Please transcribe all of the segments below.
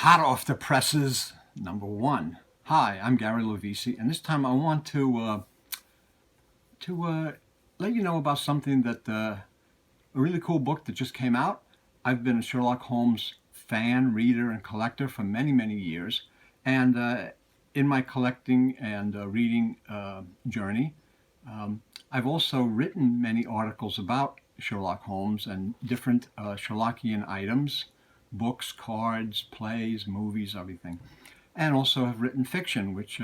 Hot off the presses, #1. Hi, I'm Gary Lovisi, and this time I want to let you know about something that a really cool book that just came out. I've been a Sherlock Holmes fan, reader, and collector for many, many years, and in my collecting and reading journey, I've also written many articles about Sherlock Holmes and different Sherlockian items, books, cards, plays, movies, everything. And also have written fiction, which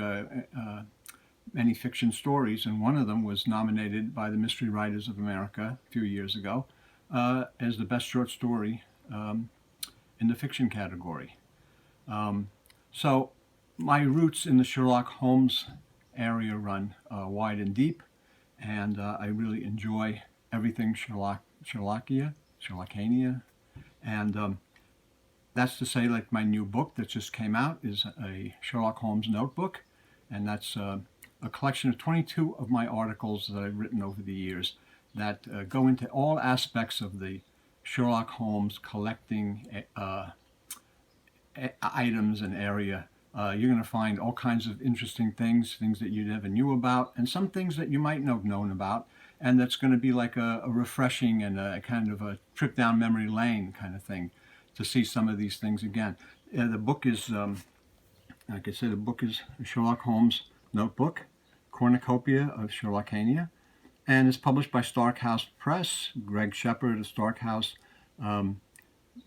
many fiction stories, and one of them was nominated by the Mystery Writers of America a few years ago as the best short story in the fiction category. So my roots in the Sherlock Holmes area run wide and deep, and I really enjoy everything Sherlockiana, and that's to say, like my new book that just came out is a Sherlock Holmes notebook, and that's a collection of 22 of my articles that I've written over the years that go into all aspects of the Sherlock Holmes collecting items and area. You're going to find all kinds of interesting things that you never knew about, and some things that you might not have known about, and that's going to be like a refreshing and a kind of a trip down memory lane kind of thing to see some of these things again. The book is, like I said, the book is a Sherlock Holmes notebook, cornucopia of Sherlockania, and it's published by Stark House Press. Greg Shepard of Stark House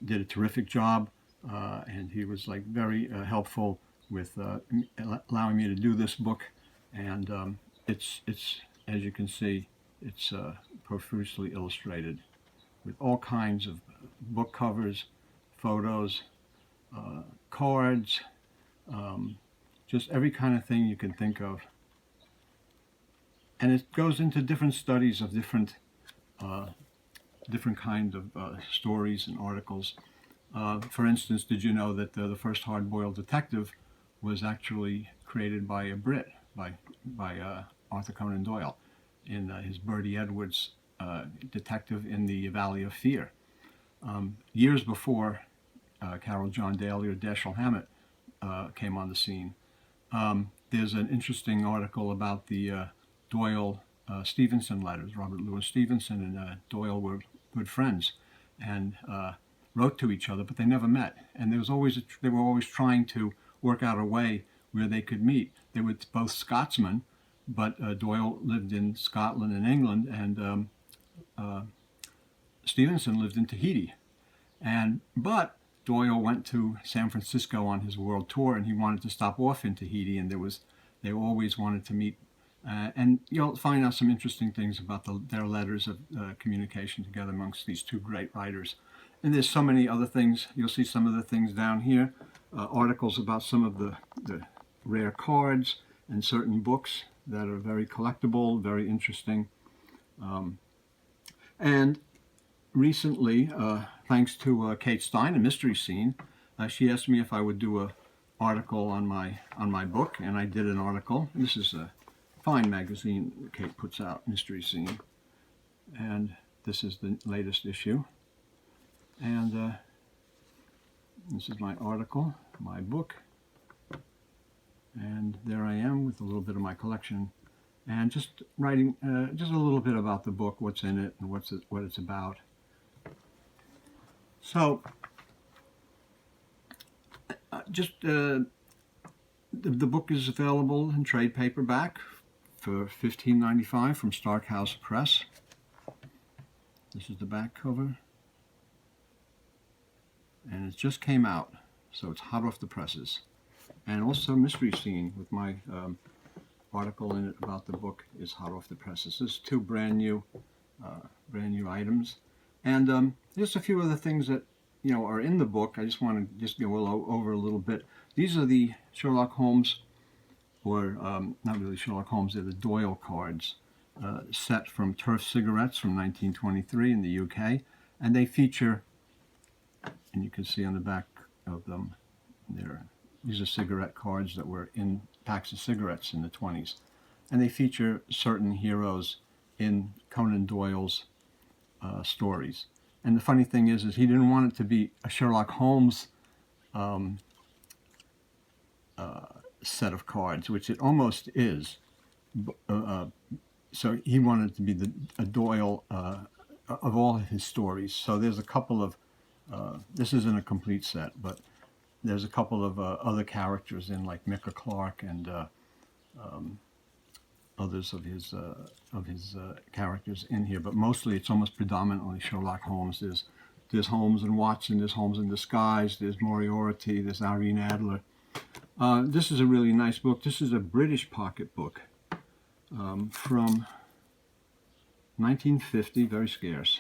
did a terrific job, and he was like very helpful with allowing me to do this book. And it's as you can see, it's profusely illustrated with all kinds of book covers, photos, cards, just every kind of thing you can think of. And it goes into different studies of different kinds of stories and articles. For instance, did you know that the first hard-boiled detective was actually created by a Brit, by Arthur Conan Doyle, in his Bertie Edwards detective in the Valley of Fear. Years before Carol John Daly or Dashiell Hammett came on the scene. There's an interesting article about the Doyle Stevenson letters. Robert Louis Stevenson and Doyle were good friends and wrote to each other, but they never met. And they were always trying to work out a way where they could meet. They were both Scotsmen, but Doyle lived in Scotland and England, and Stevenson lived in Tahiti. But Doyle went to San Francisco on his world tour, and he wanted to stop off in Tahiti, and they always wanted to meet. And you'll find out some interesting things about their letters of communication together amongst these two great writers. And there's so many other things. You'll see some of the things down here, articles about some of the rare cards and certain books that are very collectible, very interesting. And recently, thanks to Kate Stein, a Mystery Scene, she asked me if I would do an article on my book, and I did an article. And this is a fine magazine that Kate puts out, Mystery Scene, and this is the latest issue. And this is my article, my book, and there I am with a little bit of my collection, and just writing just a little bit about the book, what's in it, and what it's about. So, the book is available in trade paperback for $15.95 from Stark House Press. This is the back cover, and it just came out, so it's hot off the presses. And also Mystery Scene with my article in it about the book is hot off the presses. There's two brand new items, and just a few other things that are in the book. I just want to just go over a little bit. These are the Sherlock Holmes, or not really Sherlock Holmes, they're the Doyle cards, set from Turf Cigarettes from 1923 in the UK, and they feature, and you can see on the back of them, these are cigarette cards that were in packs of cigarettes in the 20s, and they feature certain heroes in Conan Doyle's stories. And the funny thing is he didn't want it to be a Sherlock Holmes set of cards, which it almost is. So he wanted to be a Doyle of all his stories. So there's a couple of, this isn't a complete set, but there's a couple of other characters in, like Micah Clark and others of his characters in here. But mostly it's almost predominantly Sherlock Holmes. There's Holmes and Watson, there's Holmes in Disguise, there's Moriarty, there's Irene Adler. This is a really nice book. This is a British pocket book from 1950, very scarce.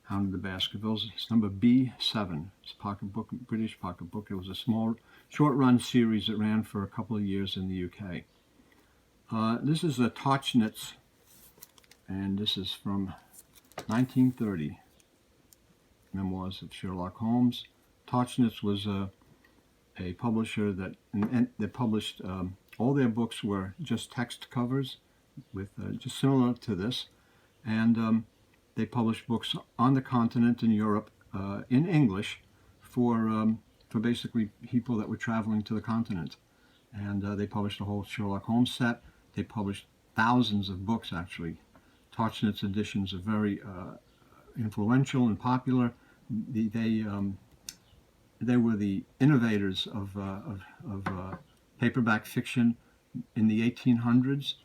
Hound of the Baskervilles. It's number B7. It's a pocket book, British pocket book. It was a small, short-run series that ran for a couple of years in the UK. This is a Tauchnitz, and this is from 1930. Memoirs of Sherlock Holmes. Tauchnitz was a publisher that published all their books were just text covers, with just similar to this, and they published books on the continent in Europe in English for basically people that were traveling to the continent, and they published a whole Sherlock Holmes set. They published thousands of books actually. Tauchnitz editions are very influential and popular. They were the innovators of paperback fiction in the 1800s.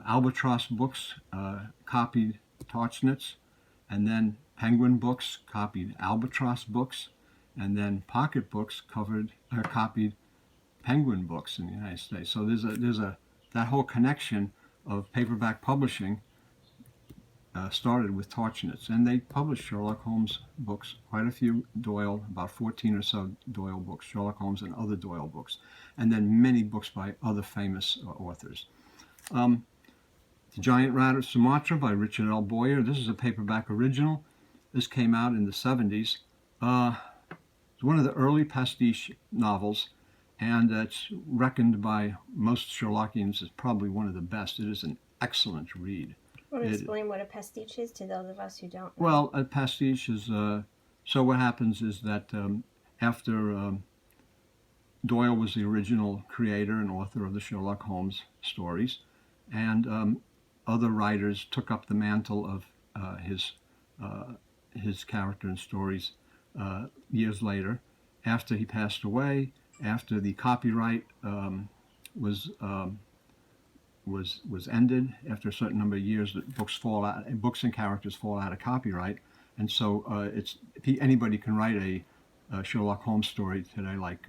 Albatross books copied Tauchnitz, and then Penguin books copied Albatross books, and then pocket books copied Penguin books in the United States. So there's that whole connection of paperback publishing started with Tauchnitz, and they published Sherlock Holmes books, quite a few Doyle, about 14 or so Doyle books, Sherlock Holmes and other Doyle books, and then many books by other famous authors. The Giant Rat of Sumatra by Richard L. Boyer. This is a paperback original. This came out in the 70s. It's one of the early pastiche novels, and it's reckoned by most Sherlockians as probably one of the best. It is an excellent read. Want to explain what a pastiche is to those of us who don't know? Well, a pastiche is, so what happens is that after Doyle was the original creator and author of the Sherlock Holmes stories, and other writers took up the mantle of his character and stories years later. After he passed away, after the copyright was ended, after a certain number of years, that books and characters fall out of copyright, and so anybody can write a Sherlock Holmes story today, like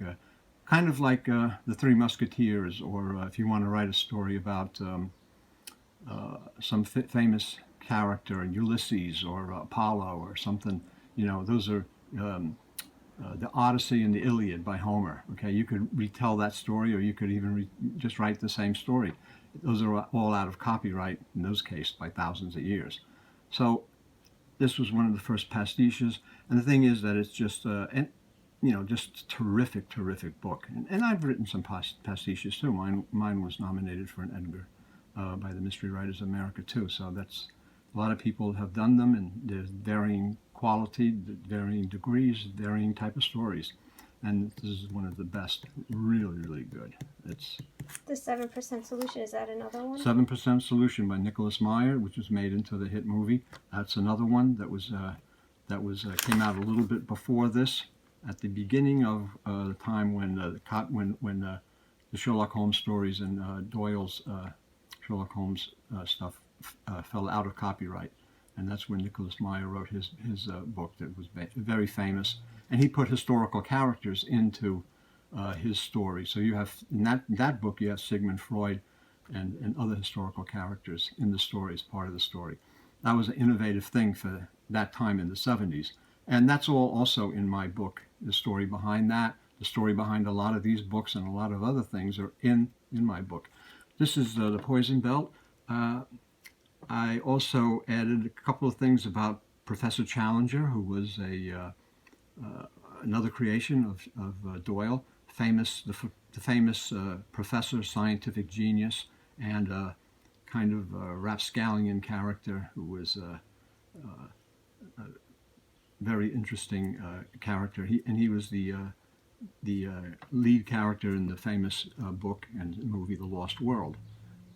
kind of like the Three Musketeers, or if you want to write a story about some famous character, Ulysses or Apollo or something. Those are the Odyssey and the Iliad by Homer. Okay, you could retell that story, or you could even just write the same story. Those are all out of copyright in those cases by thousands of years. So this was one of the first pastiches, and the thing is that it's just just terrific book. And I've written some pastiches too. Mine was nominated for an Edgar by the Mystery Writers of America too. So that's, a lot of people have done them, and there's varying quality, varying degrees, varying type of stories. And this is one of the best. Really good. It's The 7% Solution, is that another one? 7% Solution by Nicholas Meyer, which was made into the hit movie. That's another one that was came out a little bit before this, at the beginning of the time when the Sherlock Holmes stories and Doyle's Sherlock Holmes stuff fell out of copyright, and that's when Nicholas Meyer wrote his book that was very famous, and he put historical characters into his story. So you have, in that book, you have Sigmund Freud and other historical characters in the story as part of the story. That was an innovative thing for that time in the 70s. And that's all also in my book. The story behind that, the story behind a lot of these books and a lot of other things are in my book. This is The Poison Belt. I also added a couple of things about Professor Challenger, who was another creation of Doyle, the famous professor, scientific genius, and kind of a rapscallion character who was a very interesting character. He was the lead character in the famous book and movie The Lost World.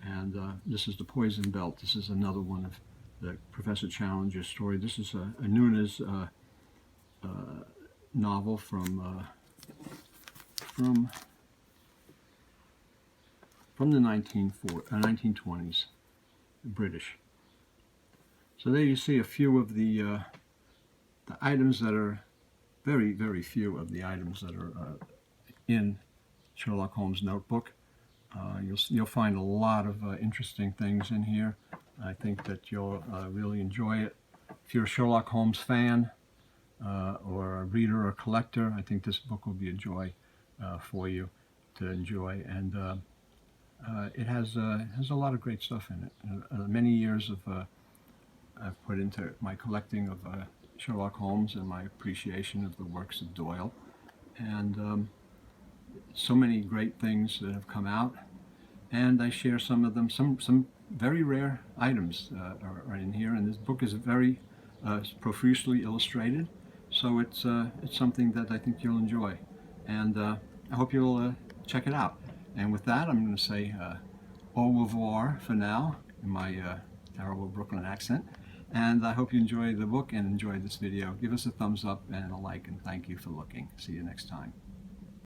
And this is The Poison Belt. This is another one of the Professor Challenger's story. This is a Nunes novel from the 1920s, British. So there you see a few of the items that are, very, very few of the items that are in Sherlock Holmes' notebook. You'll find a lot of interesting things in here. I think that you'll really enjoy it. If you're a Sherlock Holmes fan or a reader or collector, I think this book will be a joy for you to enjoy. And it has a lot of great stuff in it. Many years of I've put into my collecting of Sherlock Holmes and my appreciation of the works of Doyle, and so many great things that have come out. And I share some of them. Some very rare items are in here, and this book is very profusely illustrated, so it's something that I think you'll enjoy, and I hope you'll check it out. And with that, I'm going to say au revoir for now in my terrible Brooklyn accent. And I hope you enjoy the book and enjoy this video. Give us a thumbs up and a like, and thank you for looking. See you next time.